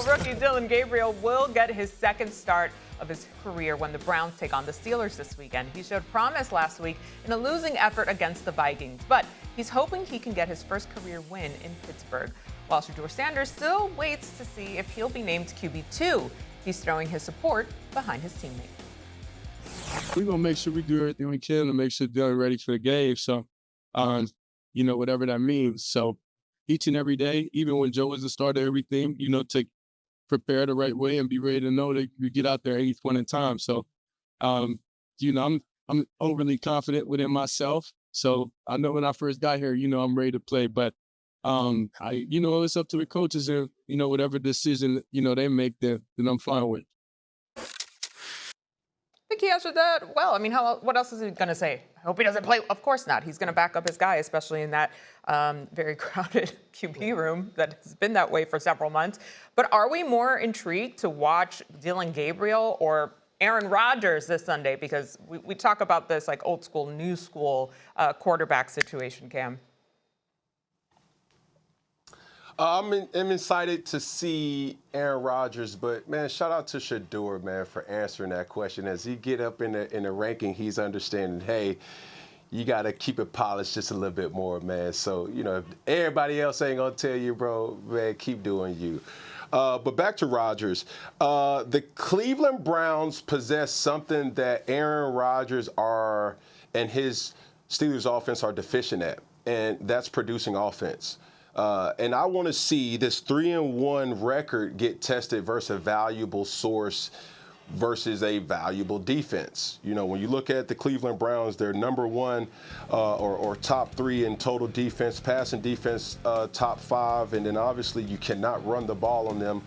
Well, rookie Dillon Gabriel will get his second start of his career when the Browns take on the Steelers this weekend. He showed promise last week in a losing effort against the Vikings, but he's hoping he can get his first career win in Pittsburgh. While Shedeur Sanders still waits to see if he'll be named QB2. He's throwing his support behind his teammate. We're going to make sure we do everything we can to make sure they're ready for the game. So, whatever that means. So each and every day, even when Joe was the starter, everything, to prepare the right way and be ready to know that you get out there at each point in time. So, I'm overly confident within myself. So I know when I first got here, I'm ready to play. But, it's up to the coaches and, whatever decision, they make that I'm fine with. I think he answered that well. I mean, what else is he going to say? I hope he doesn't play. Of course not. He's going to back up his guy, especially in that very crowded QB room that has been that way for several months. But are we more intrigued to watch Dillon Gabriel or Aaron Rodgers this Sunday? Because we talk about this like old school, new school quarterback situation, Cam. I'm excited to see Aaron Rodgers, but, man, shout out to Shedeur, man, for answering that question. As he get up in the ranking, he's understanding, hey, you got to keep it polished just a little bit more, man. So, if everybody else ain't going to tell you, bro, man, keep doing you. But back to Rodgers. The Cleveland Browns possess something that Aaron Rodgers and his Steelers offense are deficient at, and that's producing offense. And I want to see this 3-1 record get tested versus a valuable source versus a valuable defense. When you look at the Cleveland Browns, they're number one or top 3 in total defense, passing defense, top 5, and then obviously you cannot run the ball on them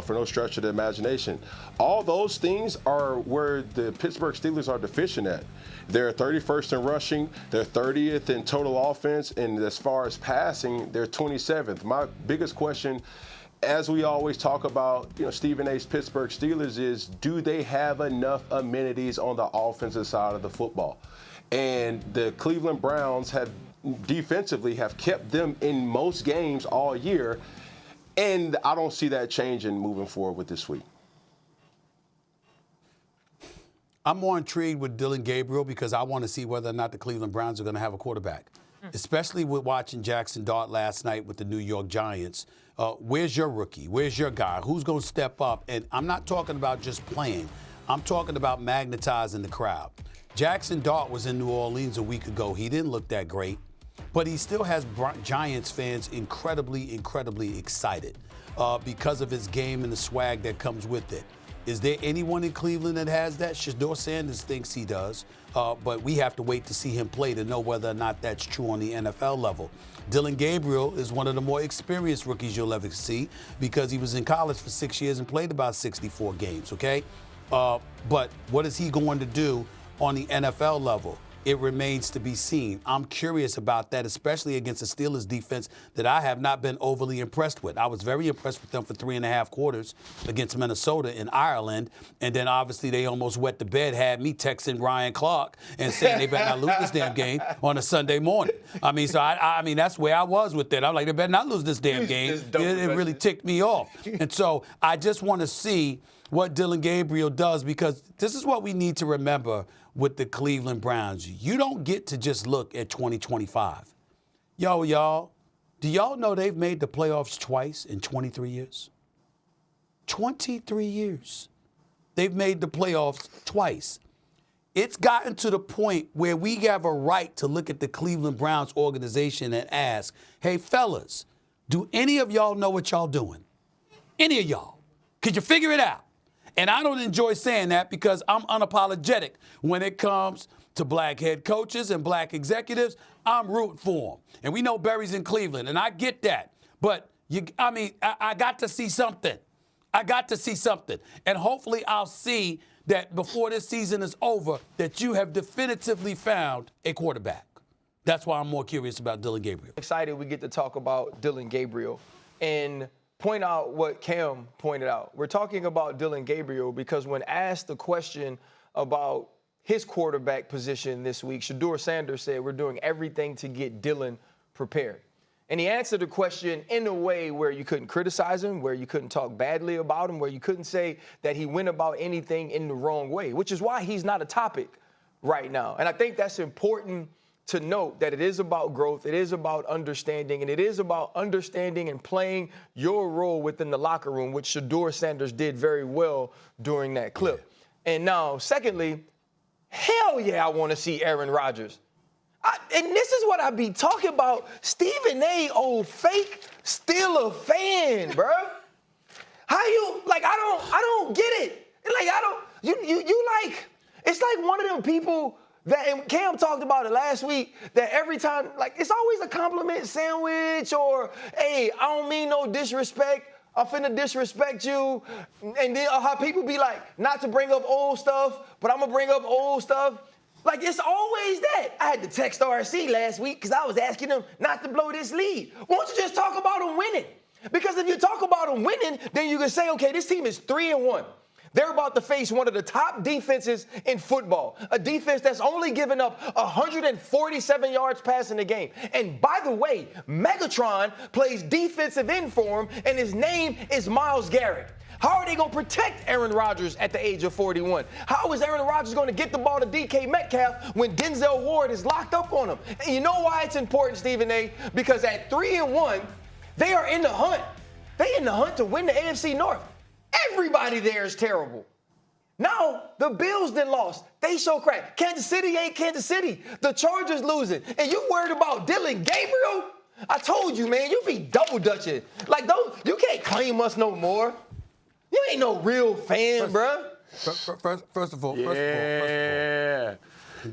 for no stretch of the imagination. All those things are where the Pittsburgh Steelers are deficient at. They're 31st in rushing, they're 30th in total offense, and as far as passing, they're 27th. My biggest question, as we always talk about, Stephen A's Pittsburgh Steelers, is do they have enough amenities on the offensive side of the football? And the Cleveland Browns have defensively kept them in most games all year, and I don't see that changing moving forward with this week. I'm more intrigued with Dillon Gabriel because I want to see whether or not the Cleveland Browns are going to have a quarterback, especially with watching Jackson Dart last night with the New York Giants. Where's your rookie? Where's your guy? Who's going to step up? And I'm not talking about just playing. I'm talking about magnetizing the crowd. Jackson Dart was in New Orleans a week ago. He didn't look that great, but he still has Giants fans incredibly, incredibly excited because of his game and the swag that comes with it. Is there anyone in Cleveland that has that? Shedeur Sanders thinks he does, but we have to wait to see him play to know whether or not that's true on the NFL level. Dillon Gabriel is one of the more experienced rookies you'll ever see because he was in college for 6 years and played about 64 games, okay? But what is he going to do on the NFL level? It remains to be seen. I'm curious about that, especially against the Steelers defense that I have not been overly impressed with. I was very impressed with them for 3.5 quarters against Minnesota in Ireland. And then obviously they almost wet the bed, had me texting Ryan Clark and saying they better not lose this damn game on a Sunday morning. I mean, so I mean, that's where I was with it. I'm like, they better not lose this damn game. It really ticked me off. And so I just want to see what Dillon Gabriel does because this is what we need to remember with the Cleveland Browns. You don't get to just look at 2025. Y'all, do y'all know they've made the playoffs twice in 23 years? 23 years. They've made the playoffs twice. It's gotten to the point where we have a right to look at the Cleveland Browns organization and ask, hey, fellas, do any of y'all know what y'all doing? Any of y'all? Could you figure it out? And I don't enjoy saying that because I'm unapologetic when it comes to black head coaches and black executives. I'm rooting for them. And we know Barry's in Cleveland, and I get that. But, I got to see something. I got to see something. And hopefully I'll see that before this season is over that you have definitively found a quarterback. That's why I'm more curious about Dillon Gabriel. Excited we get to talk about Dillon Gabriel and point out what Cam pointed out. We're talking about Dillon Gabriel because when asked the question about his quarterback position this week, Shedeur Sanders said we're doing everything to get Dillon prepared. And he answered the question in a way where you couldn't criticize him, where you couldn't talk badly about him, where you couldn't say that he went about anything in the wrong way, which is why he's not a topic right now. And I think that's important to note, that it is about growth, it is about understanding, and it is about understanding and playing your role within the locker room, which Shedeur Sanders did very well during that clip. And now, secondly, hell yeah, I want to see Aaron Rodgers. And this is what I be talking about. Stephen A, old fake Steeler fan, bro. How you, like, I don't get it. Like, you like, it's like one of them people that, and Cam talked about it last week, that every time, like, it's always a compliment sandwich or, hey, I don't mean no disrespect. I'm finna disrespect you. And then how people be like, not to bring up old stuff, but I'm gonna bring up old stuff. Like, it's always that. I had to text RC last week because I was asking him not to blow this lead. Why don't you just talk about him winning? Because if you talk about him winning, then you can say, okay, this team is 3-1. They're about to face one of the top defenses in football, a defense that's only given up 147 yards passing the game. And by the way, Megatron plays defensive end for him, and his name is Myles Garrett. How are they going to protect Aaron Rodgers at the age of 41? How is Aaron Rodgers going to get the ball to DK Metcalf when Denzel Ward is locked up on him? And you know why it's important, Stephen A? Because at 3-1, they are in the hunt. They in the hunt to win the AFC North. Everybody there is terrible. Now, the Bills then lost. They show crack. Kansas City ain't Kansas City. The Chargers losing. And you worried about Dillon Gabriel? I told you, man, you be double-dutching. Like, you can't claim us no more. You ain't no real fan, bruh. First of all. Yeah.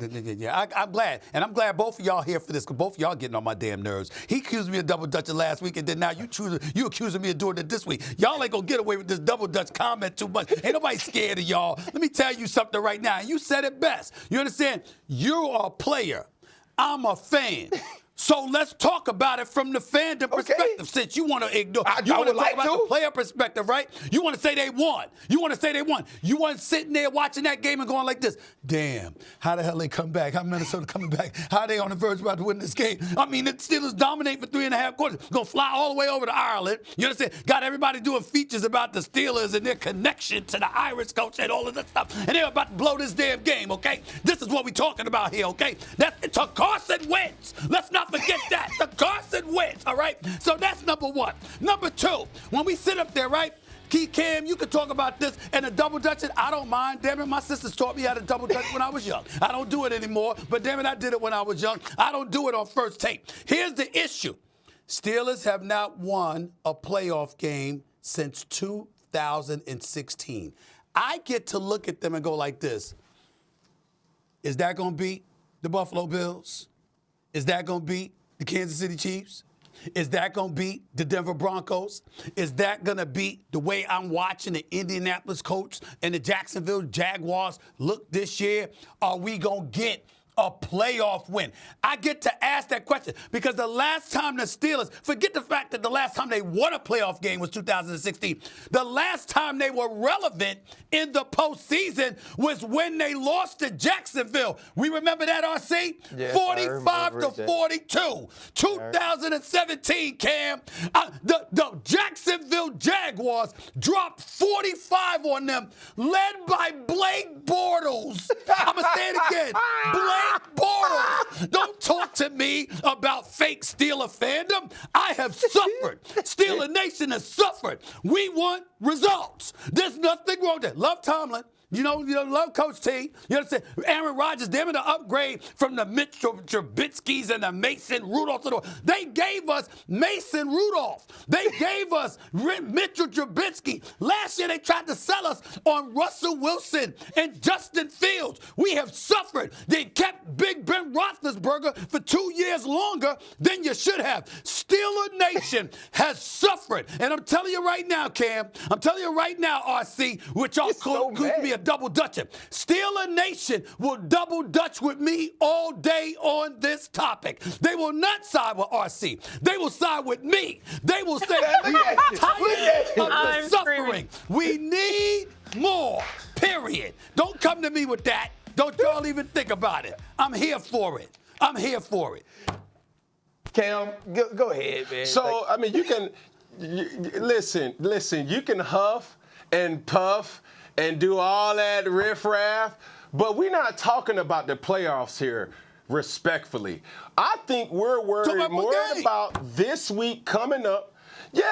Yeah, I'm glad. And I'm glad both of y'all here for this, because both of y'all getting on my damn nerves. He accused me of double dutching last week, and then now you accusing me of doing it this week. Y'all ain't gonna get away with this double dutch comment too much. Ain't nobody scared of y'all. Let me tell you something right now. You said it best. You understand? You're a player. I'm a fan. So let's talk about it from the fandom perspective. Since you want to ignore, you want to talk about the player perspective, right? You want to say they won. You want sitting there watching that game and going like this. Damn, how the hell they come back? How Minnesota coming back? How are they on the verge about to win this game? I mean, the Steelers dominate for 3.5 quarters. Gonna fly all the way over to Ireland. You understand? Got everybody doing features about the Steelers and their connection to the Irish coach and all of that stuff. And they're about to blow this damn game, okay? This is what we're talking about here, okay? That's Carson Wentz. Let's not forget that. The Carson Wentz, all right? So that's number one. Number two, when we sit up there, right? Key Cam, you can talk about this and the double dutching. I don't mind. Damn it, my sisters taught me how to double dutch when I was young. I don't do it anymore, but damn it, I did it when I was young. I don't do it on first tape. Here's the issue. Steelers have not won a playoff game since 2016. I get to look at them and go like this. Is that going to beat the Buffalo Bills? Is that going to beat the Kansas City Chiefs? Is that going to beat the Denver Broncos? Is that going to beat the way I'm watching the Indianapolis Colts and the Jacksonville Jaguars look this year? Are we going to get a playoff win? I get to ask that question because the last time the Steelers, forget the fact that the last time they won a playoff game was 2016. The last time they were relevant in the postseason was when they lost to Jacksonville. We remember that, RC? Yes, 45-42. 2017, Cam. The Jacksonville Jaguars dropped 45 on them, led by Blake Bortles. I'm going to say it again. Blake Bortles. Don't talk to me about fake Steeler fandom. I have suffered. Steeler Nation has suffered. We want results. There's nothing wrong with that. Love Tomlin. You know, love Coach T. You understand? Aaron Rodgers, they're going to upgrade from the Mitch Trubisky's and the Mason Rudolphs. They gave us Mason Rudolph. They gave us Mitchell Trubisky. Last year, they tried to sell us on Russell Wilson and Justin Fields. We have suffered. They kept Big Ben Roethlisberger for 2 years longer than you should have. Steeler Nation has suffered. And I'm telling you right now, Cam, I'm telling you right now, RC, which y'all could be a double dutcher. Steeler Nation will double dutch with me all day on this topic. They will not side with RC. They will side with me. They will say, we are tired of the suffering. We need more, period. Don't come to me with that. Don't y'all even think about it. I'm here for it. I'm here for it. Cam, go ahead, man. So, I mean, listen, you can huff and puff and do all that riffraff, but we're not talking about the playoffs here, respectfully. I think we're worried more about this week coming up. Yeah,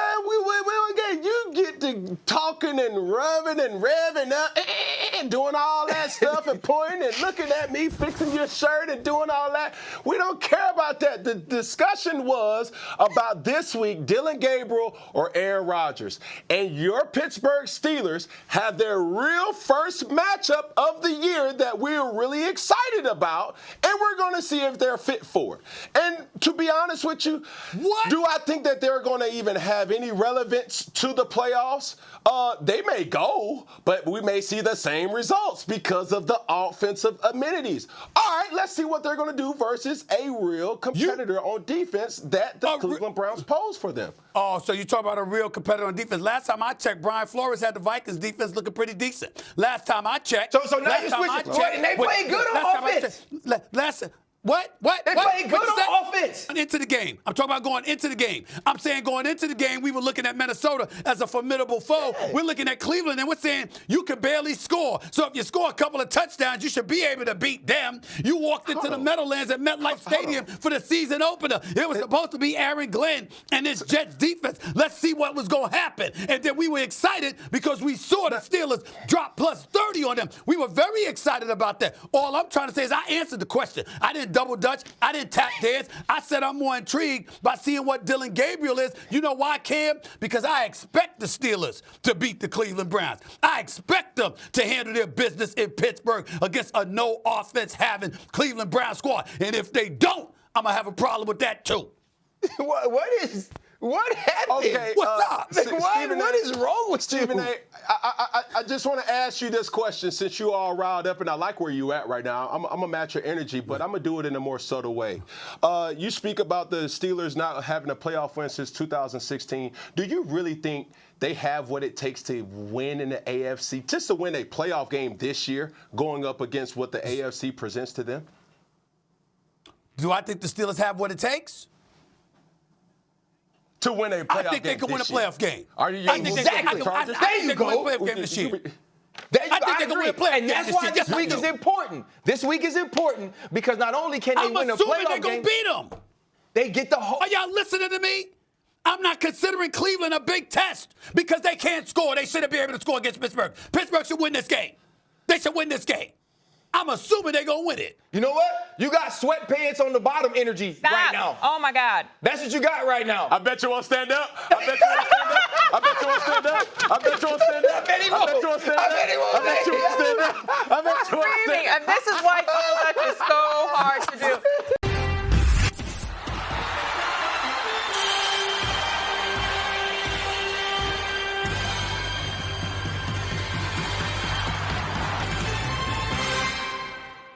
you get to talking and rubbing and revving up and doing all that stuff and pointing and looking at me, fixing your shirt and doing all that. We don't care about that. The discussion was about this week, Dillon Gabriel or Aaron Rodgers. And your Pittsburgh Steelers have their real first matchup of the year that we're really excited about, and we're going to see if they're fit for it. And to be honest with you, do I think that they're going to even have any relevance to the playoffs? They may go, but we may see the same results because of the offensive amenities. All right, let's see what they're going to do versus a real competitor on defense that the Cleveland Browns pose for them. Oh, so you talk about a real competitor on defense. Last time I checked, Brian Flores had the Vikings defense looking pretty decent. Last time I checked. So now you're switching. They played good on offense. What? They played good on offense. Into the game. I'm talking about going into the game. I'm saying going into the game, we were looking at Minnesota as a formidable foe. Yeah. We're looking at Cleveland, and we're saying you can barely score. So if you score a couple of touchdowns, you should be able to beat them. You walked into the Meadowlands at MetLife Stadium for the season opener. It was supposed to be Aaron Glenn and this Jets defense. Let's see what was going to happen. And then we were excited because we saw the Steelers drop plus 30 on them. We were very excited about that. All I'm trying to say is I answered the question. I didn't double dutch. I didn't tap dance. I said I'm more intrigued by seeing what Dillon Gabriel is. You know why, Cam? Because I expect the Steelers to beat the Cleveland Browns. I expect them to handle their business in Pittsburgh against a no offense having Cleveland Browns squad. And if they don't, I'm going to have a problem with that too. What happened? Okay, what's up? What is wrong with Stephen A? I just want to ask you this question since you all riled up, and I like where you at right now. I'm going to match your energy, but I'm going to do it in a more subtle way. You speak about the Steelers not having a playoff win since 2016. Do you really think they have what it takes to win in the AFC, just to win a playoff game this year, going up against what the AFC presents to them? Do I think the Steelers have what it takes? To win a playoff game. I think they can win a playoff game. Are you exactly? There you go. I think they can win a playoff game this year. I think they can win a playoff game. And that's why this week is important. This week is important because not only can they win a playoff game, I'm assuming they're going to beat them. They get the whole. Are y'all listening to me? I'm not considering Cleveland a big test because they can't score. They shouldn't be able to score against Pittsburgh. Pittsburgh should win this game. They should win this game. I'm assuming they're going to win it. You know what? You got sweatpants on the bottom energy right now. Oh, my God. That's what you got right now. I bet you won't stand up. I bet you won't stand up. I bet you won't stand up. I bet you won't stand up. I bet he won't. I bet you won't stand up. I bet you won't stand up. I bet you won't stand up. And this is why